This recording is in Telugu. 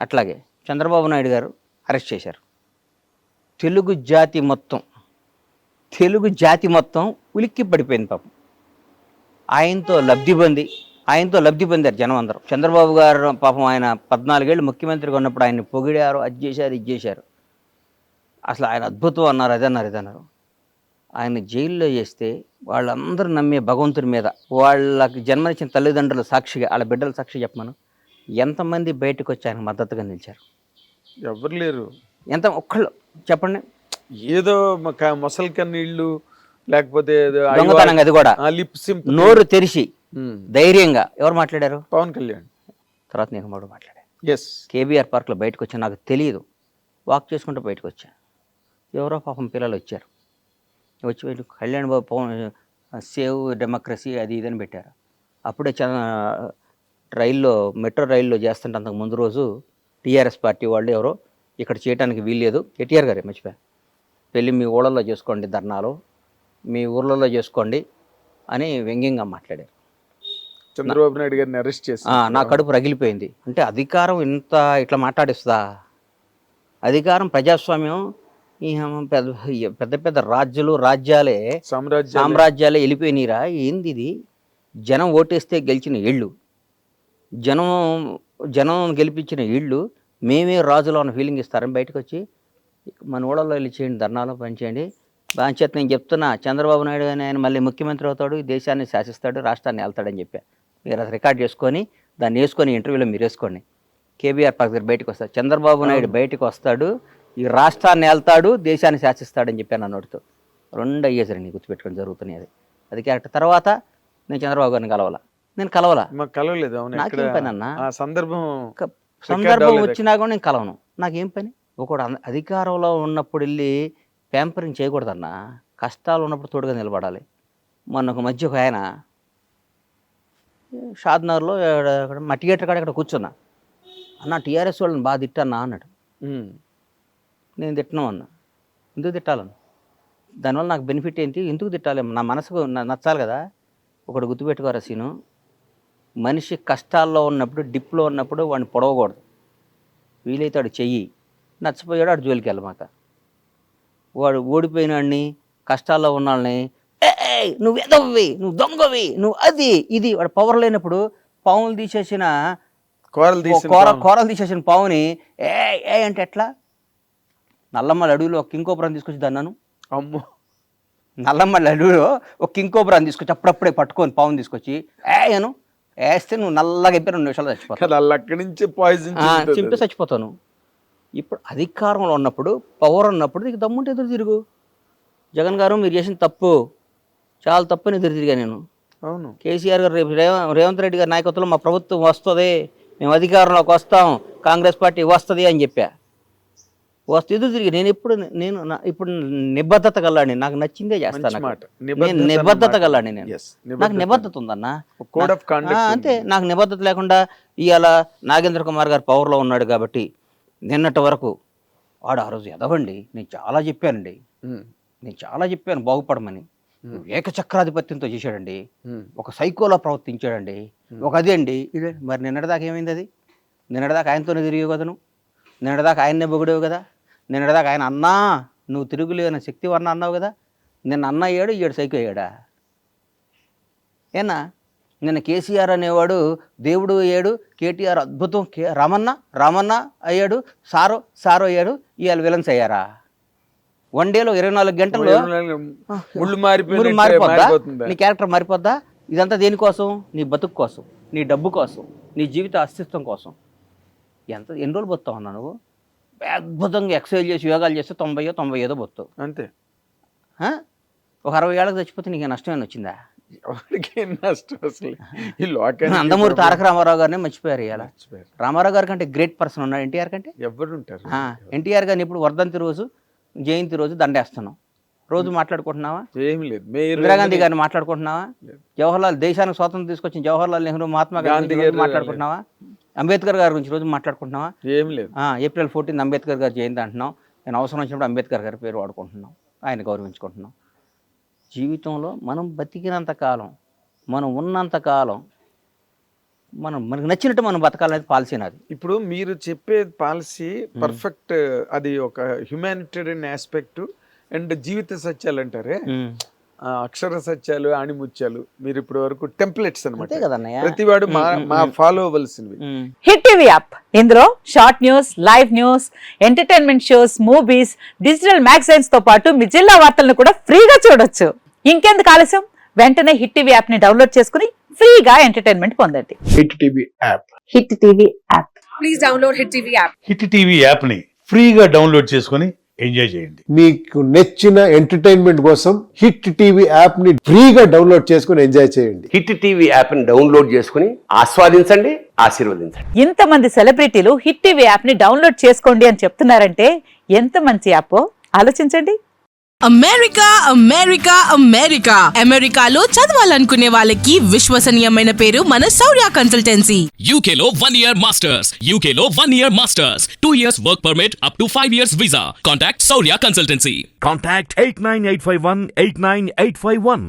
అట్లాగే చంద్రబాబు నాయుడు గారు అరెస్ట్ చేశారు. తెలుగు జాతి మొత్తం ఉలిక్కి పడిపోయింది పాపం. ఆయనతో లబ్ధి పొందారు జనం అందరూ. చంద్రబాబు గారు పాపం ఆయన 14 ఏళ్ళు ముఖ్యమంత్రిగా ఉన్నప్పుడు ఆయన్ని పొగిడారు, అది చేశారు, ఇది చేశారు. అసలు ఆయన అద్భుతం అన్నారు, ఇదన్నారు. ఆయన జైల్లో చేస్తే వాళ్ళందరూ నమ్మే భగవంతుడి మీద వాళ్ళకి జన్మనిచ్చిన తల్లిదండ్రుల సాక్షిగా, వాళ్ళ బిడ్డల సాక్షి చెప్పమను, ఎంతమంది బయటకు వచ్చి ఆయన మద్దతుగా నిలిచారు? ఎవరు లేరు. ఒక్కళ్ళు చెప్పండి. ఏదో మొసలి కన్నీళ్ళు, లేకపోతే దొంగతనంగా, అది కూడా నోరు తెరిచి ధైర్యంగా ఎవరు మాట్లాడారు? పవన్ కళ్యాణ్. తర్వాత నేను మూడు మాట్లాడాను. ఎస్, కేబీఆర్ పార్క్లో బయటకు వచ్చా, నాకు తెలియదు, వాక్ చేసుకుంటూ బయటకు వచ్చా. ఎవరో పాపం పిల్లలు వచ్చారు, వచ్చి కళ్యాణ్ బాబు పవన్ సేవ్ డెమోక్రసీ అది ఇదని పెట్టారు. అప్పుడే మెట్రో రైల్లో చేస్తుంటే అంతకు ముందు రోజు టీఆర్ఎస్ పార్టీ వాళ్ళు ఎవరో ఇక్కడ చేయడానికి వీల్లేదు, కేటీఆర్ గారే మర్చిపోయా, పెళ్ళి మీ ఊళ్ళల్లో చేసుకోండి, ధర్నాలు మీ ఊర్లలో చేసుకోండి అని వ్యంగ్యంగా మాట్లాడారు. చంద్రబాబు నాయుడు గారిని అరెస్ట్ చేసి నా కడుపు రగిలిపోయింది. అంటే అధికారం ఇట్లా మాట్లాడిస్తుందా? అధికారం, ప్రజాస్వామ్యం, ఈ పెద్ద పెద్ద రాజ్యాలే సామ్రాజ్యాలే వెళ్ళిపోయినరా? ఏంది ఇది? జనం ఓటేస్తే గెలిచిన ఇళ్ళు, జనం గెలిపించిన ఇళ్ళు, మేమే రాజులో ఉన్న ఫీలింగ్ ఇస్తారని బయటకు వచ్చి మన ఊళ్ళలో వెళ్ళి చేయండి, ధర్నాలో పనిచేయండి. బాధ్యత నేను చెప్తున్నా, చంద్రబాబు నాయుడు అని ఆయన మళ్ళీ ముఖ్యమంత్రి అవుతాడు, ఈ దేశాన్ని శాసిస్తాడు, రాష్ట్రాన్ని వెళ్తాడని చెప్పా. మీరు అది రికార్డ్ చేసుకొని దాన్ని వేసుకొని ఇంటర్వ్యూలో మీరు వేసుకోండి. కేబీఆర్ పార్క్ దగ్గర బయటకు వస్తాడు చంద్రబాబు నాయుడు, బయటకు వస్తాడు, ఈ రాష్ట్రాన్ని వెళ్తాడు, దేశాన్ని శాసిస్తాడని చెప్పాను అన్నోడితో. 2 అయ్యేసరి నీ గుర్తుపెట్టుకొని జరుగుతున్నాయి. అది క్యారెక్టర్. తర్వాత నేను చంద్రబాబు గారిని కలవలా, కలవలేదు. నాకేం పని అన్న? సందర్భం వచ్చినా కూడా నేను కలవను, నాకేం పని? ఒకడు అధికారంలో ఉన్నప్పుడు వెళ్ళి ప్యాంపరింగ్ చేయకూడదన్నా, కష్టాలు ఉన్నప్పుడు తోడుగా నిలబడాలి. మొన్న ఒక మధ్య ఒక ఆయన షాద్నగర్లో మా థియేటర్ కాడ ఇక్కడ కూర్చున్నా, అన్న టీఆర్ఎస్ వాళ్ళని బాగా తిట్టన్నా అన్నాడు. నేను తిట్టను అన్నా. ఎందుకు తిట్టాలను? దానివల్ల నాకు బెనిఫిట్ ఏంటి? ఎందుకు తిట్టాలి? నా మనసుకు నచ్చాలి కదా. ఒకటి గుర్తుపెట్టుకోరా సీను, మనిషి కష్టాల్లో ఉన్నప్పుడు, డిప్లో ఉన్నప్పుడు వాడిని పొడవకూడదు. వీలైతే వాడు చెయ్యి, నచ్చపోయాడు వాడు జోలికి వెళ్ళమాక. వాడు ఓడిపోయిన వాడిని, కష్టాల్లో ఉన్న వాళ్ళని, నువ్వు ఎదవ్వి, నువ్వు దొంగవి, నువ్వు అది ఇది, వాడు పవర్ లేనప్పుడు పావులు తీసేసిన కూరలు తీసేసిన పావుని ఏ అంటే ఎట్లా? నల్లమ్మల అడవిలో ఒక కింకోపురం తీసుకొచ్చి దన్నాను. అమ్మో, నల్లమ్మల అడవిలో ఒక కింకోపురం తీసుకొచ్చి అప్పుడప్పుడే పట్టుకొని పావుని తీసుకొచ్చి అను వేస్తే నువ్వు నల్లగా అయిపోయి 2 నిమిషాలు చచ్చిపోతావు. అక్కడి నుంచి పాయిజన్ చింపి చచ్చిపోతాను. ఇప్పుడు అధికారంలో ఉన్నప్పుడు, పవర్ ఉన్నప్పుడు నీకు దమ్ముంటే ఎదురు తిరుగు. జగన్ గారు మీరు చేసిన తప్పు, చాలా తప్పని ఎదురు తిరిగా నేను. అవును, కేసీఆర్ గారు రేపు రేవంత్ రెడ్డి గారి నాయకత్వంలో మా ప్రభుత్వం వస్తుంది, మేము అధికారంలోకి వస్తాం, కాంగ్రెస్ పార్టీ వస్తుంది అని చెప్పా. ఎదురు తిరిగి నేను ఇప్పుడు నిబద్ధత గల్లాడిని, నాకు నచ్చిందే చేస్తాను. నేను నిబద్ధత గల్లాడిని, నాకు నిబద్ధత ఉందన్న. అంతే, నాకు నిబద్ధత లేకుండా ఇవాళ నాగేంద్ర కుమార్ గారు పవర్లో ఉన్నాడు కాబట్టి నిన్నటి వరకు వాడు ఆ రోజు ఎదవండి, నేను చాలా చెప్పాను బాగుపడమని. ఏకచక్రాధిపత్యంతో చేశాడండి, ఒక సైకోలో ప్రవర్తించాడండి, ఒక అదే అండి ఇదే. మరి నిన్నటిదాకా ఏమైంది? అది నిన్నటిదాకా ఆయనతోనే తిరిగేవు కదా, నిన్నటిదాకా ఆయన్నే పొగిడేవు కదా, నిన్నటిదాకా ఆయన అన్నా నువ్వు తిరుగులేని శక్తి వర్ణ అన్నావు కదా. నిన్న అన్న అయ్యాడు, ఈడు సైకో అయ్యాడా? ఏనా? నిన్న కేసీఆర్ అనేవాడు దేవుడు అయ్యాడు, కేటీఆర్ అద్భుతం, రామన్న అయ్యాడు, సారో అయ్యాడు, ఇవాళ విలన్స్ అయ్యారా? 1 డేలో 24 గంటల్లో మారిపోద్దా? నీ క్యారెక్టర్ మారిపోద్దా? ఇదంతా దేనికోసం? నీ బతుకు కోసం, నీ డబ్బు కోసం, నీ జీవిత అస్తిత్వం కోసం. ఎన్ని రోజులు బతుతావు అన్నా నువ్వు? అద్భుతంగా ఎక్సర్సైజ్ చేసి యోగాలు చేస్తే 90 బతుతావు అంతే. ఒక 60 ఏళ్ళకి చచ్చిపోతే నీకు నష్టమేనా వచ్చిందా? నందమూరి తారక రామారావు గారిని మర్చిపోయారు. ఇవాళ రామారావు గారి కంటే గ్రేట్ పర్సన్ ఉన్నాడు ఎన్టీఆర్ కంటే. ఎవరు ఉంటారు? ఎన్టీఆర్ గారిని ఇప్పుడు వర్ధంతి రోజు, జయంతి రోజు దండేస్తున్నాం. రోజు మాట్లాడుకుంటున్నావా? ఏమి లేదు. ఇందిరాగాంధీ గారిని మాట్లాడుకుంటున్నావా? దేశానికి స్వాతంత్రం తీసుకొచ్చిన జవహర్లాల్ నెహ్రూ, మహాత్మా గాంధీ మాట్లాడుకుంటున్నావా? అంబేద్కర్ గారి గురించి రోజు మాట్లాడుకుంటున్నావా? ఏం లేదు. ఏప్రిల్ 14 అంబేద్కర్ గారు జయంతి అంటున్నాం. నేను అవసరం వచ్చినప్పుడు అంబేద్కర్ గారి పేరు వాడుకుంటున్నాం, ఆయన గౌరవించుకుంటున్నాం. జీవితంలో మనం బతికినంత కాలం, మనం ఉన్నంత కాలం మనకు నచ్చినట్టు మనం బతకాలనేది పాలసీ నాది. ఇప్పుడు మీరు చెప్పే పాలసీ పర్ఫెక్ట్, అది ఒక హ్యుమానిటేరియన్ ఆస్పెక్ట్ అండ్ జీవిత సత్యాలు అంటారే, అక్షర సత్యాలు ఆణిముత్యాలు మీరు ఇప్పటి వరకు టెంప్లెట్స్ అనమాట, అంతే కదన్నయ్య. ప్రతివాడు మా ఫాలో అవ్వాల్సినవి. హిట్ టీవీ యాప్, ఇందులో short news, live news, entertainment shows, movies, digital magazines తో పాటు మీ జిల్లా వార్తలను కూడా ఫ్రీగా చూడొచ్చు. ఇంకెందుకు ఆలస్యం, వెంటనే హిట్ టీవీ యాప్ ని డౌన్లోడ్ చేసుకుని ఫ్రీగా ఎంటర్టైన్మెంట్ పొందండి. Hit TV app. Hit TV app. Please download Hit TV app. Hit TV యాప్ని ఫ్రీగా డౌన్లోడ్ చేసుకొని ఎంజాయ్ చేయండి. మీకు నచ్చిన ఎంటర్టైన్మెంట్ కోసం హిట్ టీవీ యాప్ ని ఫ్రీగా డౌన్లోడ్ చేసుకుని ఎంజాయ్ చేయండి. హిట్ టీవీ యాప్ని డౌన్లోడ్ చేసుకుని ఆస్వాదించండి, ఆశీర్వదించండి. ఇంతమంది సెలబ్రిటీలు హిట్ టీవీ యాప్ ని డౌన్లోడ్ చేసుకోండి అని చెప్తున్నారంటే ఎంత మంచి యాప్ ఆలోచించండి. అమెరికా అమెరికా అమెరికా అమెరికాలో చదవాలనుకునే వాళ్ళకి విశ్వసనీయమైన పేరు మన శౌర్య కన్సల్టెన్సీ. UK లో 1 year masters, UK లో 1 year masters, 2 years work permit up to 5 years visa. Contact Saurya Consultancy. Contact 89851 89851.